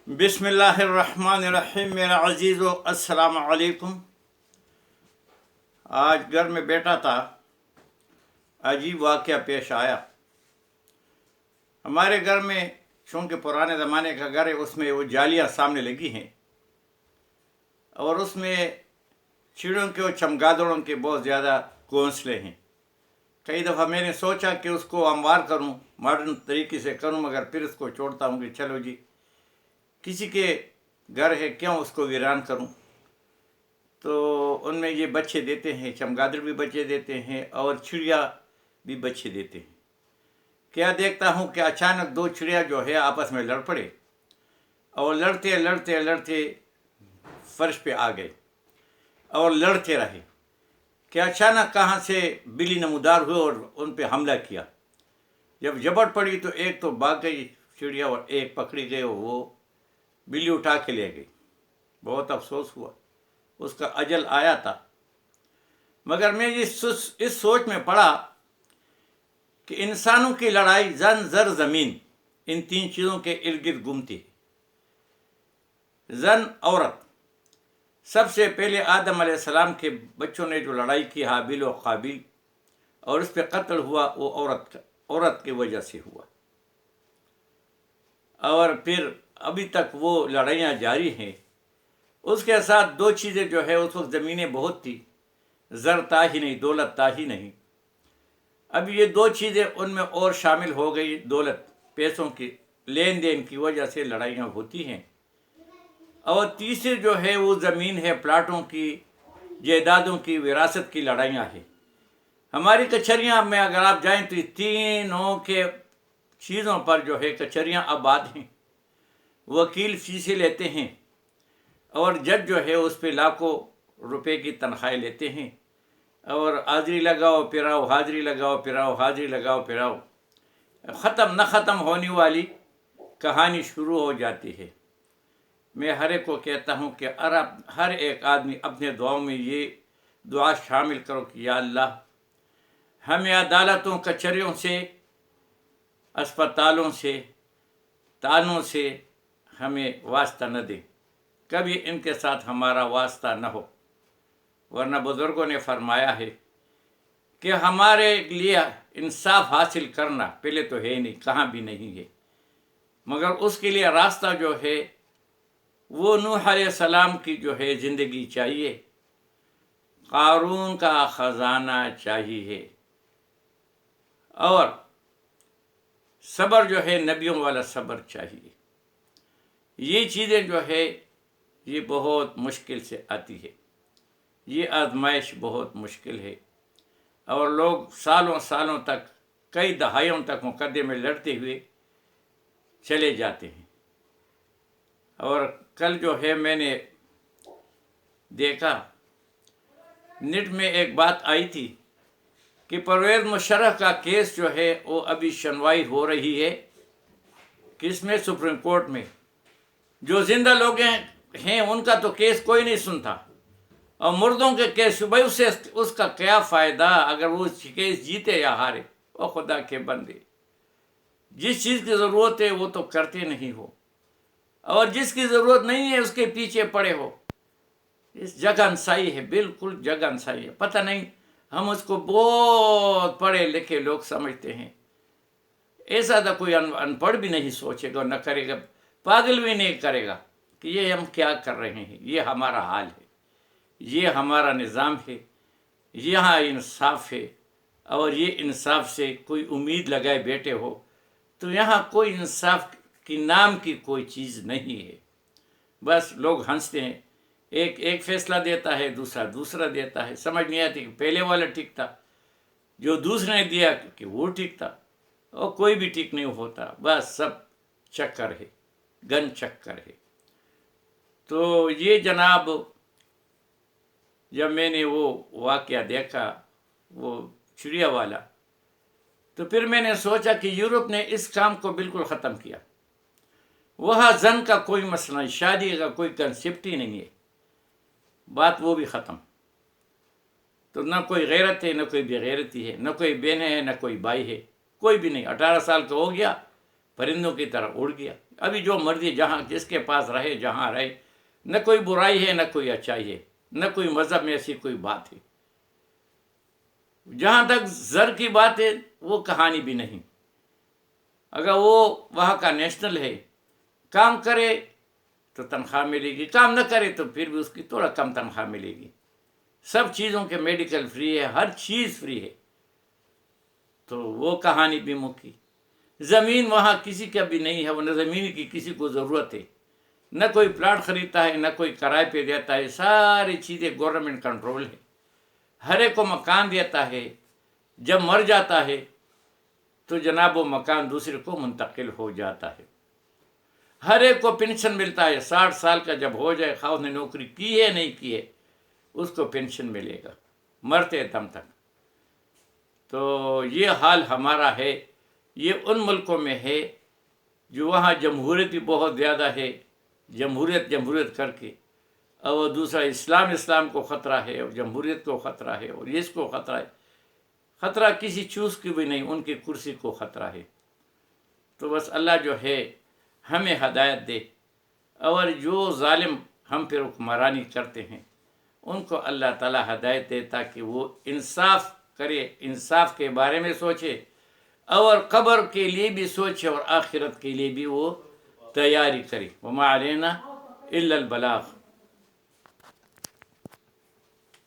बिस्मिल्लाहिर्रहमानिर्रहीम। मेरा अजीज़ो अस्सलाम वालेकुम। आज घर में बैठा था, अजीब वाक़या पेश आया। हमारे घर में चूँकि पुराने ज़माने का घर है, उसमें वो जालियाँ सामने लगी हैं और उसमें चिड़ियों के और चमगादड़ों के बहुत ज़्यादा घोंसले हैं। कई दफ़ा मैंने सोचा कि उसको हमवार करूं, मॉडर्न तरीके से करूं, मगर फिर उसको छोड़ता हूं कि चलो जी, किसी के घर है, क्यों उसको वीरान करूं। तो उनमें ये बच्चे देते हैं, चमगादड़ भी बच्चे देते हैं और चिड़िया भी बच्चे देते हैं। क्या देखता हूं कि अचानक दो चिड़िया जो है आपस में लड़ पड़े और लड़ते लड़ते लड़ते फर्श पे आ गए और लड़ते रहे कि अचानक कहाँ से बिल्ली नमूदार हुए और उन पे हमला किया। जब झपट पड़ी तो एक तो भाग गई चिड़िया और एक पकड़ी गई और वो बिल्ली उठा के ले गई। बहुत अफसोस हुआ, उसका अजल आया था। मगर मैं इस सोच में पड़ा कि इंसानों की लड़ाई जन जर ज़मीन इन तीन चीज़ों के इर्द गिर्द घूमती है। जन औरत, सबसे पहले आदम अलैहिस्सलाम के बच्चों ने जो लड़ाई की हाबिल और काबिल और उस पर कत्ल हुआ, वो औरत की वजह से हुआ। और फिर अभी तक वो लड़ाइयाँ जारी हैं। उसके साथ दो चीज़ें जो है, उस वक्त ज़मीनें बहुत थी, ज़र था ही नहीं, दौलत था ही नहीं। अब ये दो चीज़ें उनमें और शामिल हो गई। दौलत, पैसों की लेन देन की वजह से लड़ाइयाँ होती हैं। और तीसरी जो है वो ज़मीन है, प्लाटों की, जायदादों की, विरासत की लड़ाइयाँ हैं। हमारी कचहरियाँ में अगर आप जाएं तो तीनों के चीज़ों पर जो है कचहरियाँ आबाद हैं। वकील फीसें लेते हैं और जज जो है उस पर लाखों रुपए की तनख्वाहें लेते हैं और हाज़िरी लगाओ फिराओ, हाज़िरी लगाओ फिराओ, हाज़िरी लगाओ फिराओ, ख़त्म न ख़त्म होने वाली कहानी शुरू हो जाती है। मैं हर एक को कहता हूँ कि हर एक आदमी अपने दुआओं में ये दुआ शामिल करो कि या अल्लाह, हमें अदालतों, कचहरियों से, अस्पतालों से, तानों से हमें वास्ता न दे, कभी इनके साथ हमारा वास्ता न हो। वरना बुज़ुर्गों ने फरमाया है कि हमारे लिए इंसाफ हासिल करना पहले तो है नहीं, कहाँ भी नहीं है, मगर उसके लिए रास्ता जो है वो नूह अलैहिस्सलाम की जो है ज़िंदगी चाहिए, क़ारून का ख़जाना चाहिए और सब्र जो है नबियों वाला सब्र चाहिए। ये चीज़ें जो है ये बहुत मुश्किल से आती है, ये आजमाइश बहुत मुश्किल है और लोग सालों सालों तक, कई दहाइयों तक मुकद्दमे में लड़ते हुए चले जाते हैं। और कल जो है मैंने देखा, नेट में एक बात आई थी कि परवेज़ मुशर्रफ का केस जो है वो अभी सुनवाई हो रही है। किसमें? सुप्रीम कोर्ट में। जो जिंदा लोग हैं उनका तो केस कोई नहीं सुनता और मुर्दों के केस भाई उसका क्या फ़ायदा अगर वो केस जीते या हारे। ओ खुदा के बंदे, जिस चीज़ की ज़रूरत है वो तो करते नहीं हो और जिसकी ज़रूरत नहीं है उसके पीछे पड़े हो। इस जगहंसाई है, बिल्कुल जगहंसाई है। पता नहीं, हम उसको बहुत पढ़े लिखे लोग समझते हैं। ऐसा तो कोई अनपढ़ भी नहीं सोचेगा, न करेगा, पागल भी नहीं करेगा कि ये हम क्या कर रहे हैं, ये हमारा हाल है, ये हमारा निज़ाम है, यहाँ इंसाफ है और ये इंसाफ से कोई उम्मीद लगाए बैठे हो तो यहाँ कोई इंसाफ की नाम की कोई चीज़ नहीं है। बस लोग हंसते हैं, एक फैसला देता है, दूसरा देता है। समझ नहीं आती कि पहले वाला ठीक था, जो दूसरे ने दिया कि वो ठीक था, और कोई भी ठीक नहीं होता। बस सब चक्कर है, गन चक्कर है। तो ये जनाब, जब मैंने वो वाक़या देखा, वो चिड़िया वाला, तो फिर मैंने सोचा कि यूरोप ने इस काम को बिल्कुल ख़त्म किया। वहाँ जन का कोई मसला नहीं, शादी का कोई कंसेप्ट ही नहीं है, बात वो भी ख़त्म। तो न कोई गैरत है, न कोई बेगैरती है, न कोई बहन है, न कोई भाई है, कोई भी नहीं। 18 साल का हो गया, परिंदों की तरह उड़ गया। ابھی جو مرضی جہاں جس کے پاس رہے جہاں رہے، نہ کوئی برائی ہے نہ کوئی اچائی ہے، نہ کوئی مذہب میں ایسی کوئی بات ہے۔ جہاں تک زر کی بات ہے وہ کہانی بھی نہیں۔ اگر وہ وہاں کا نیشنل ہے، کام کرے تو تنخواہ ملے گی، کام نہ کرے تو پھر بھی اس کی تھوڑا کم تنخواہ ملے گی۔ سب چیزوں کے میڈیکل فری ہے، ہر چیز فری ہے، تو وہ کہانی بھی مکی۔ زمین وہاں کسی کا بھی نہیں ہے، وہ نہ زمین کی کسی کو ضرورت ہے، نہ کوئی پلاٹ خریدتا ہے نہ کوئی کرائے پہ دیتا ہے، ساری چیزیں گورنمنٹ کنٹرول ہے۔ ہر ایک کو مکان دیتا ہے، جب مر جاتا ہے تو جناب وہ مکان دوسرے کو منتقل ہو جاتا ہے۔ ہر ایک کو پینشن ملتا ہے، 60 سال کا جب ہو جائے، خواہ اس نے نوکری کی ہے نہیں کی ہے، اس کو پینشن ملے گا مرتے دم تک۔ تو یہ حال ہمارا ہے۔ یہ ان ملکوں میں ہے جو وہاں جمہوریت بھی بہت زیادہ ہے، جمہوریت کر کے، اور دوسرا اسلام کو خطرہ ہے، اور جمہوریت کو خطرہ ہے، اور اس کو خطرہ ہے۔ خطرہ کسی چیز کی بھی نہیں، ان کی کرسی کو خطرہ ہے۔ تو بس اللہ جو ہے ہمیں ہدایت دے، اور جو ظالم ہم پہ حکمرانی کرتے ہیں ان کو اللہ تعالی ہدایت دے، تاکہ وہ انصاف کرے، انصاف کے بارے میں سوچے، اور قبر کے لیے بھی سوچے، اور آخرت کے لیے بھی وہ تیاری کرے۔ وما علینا الا البلاغ۔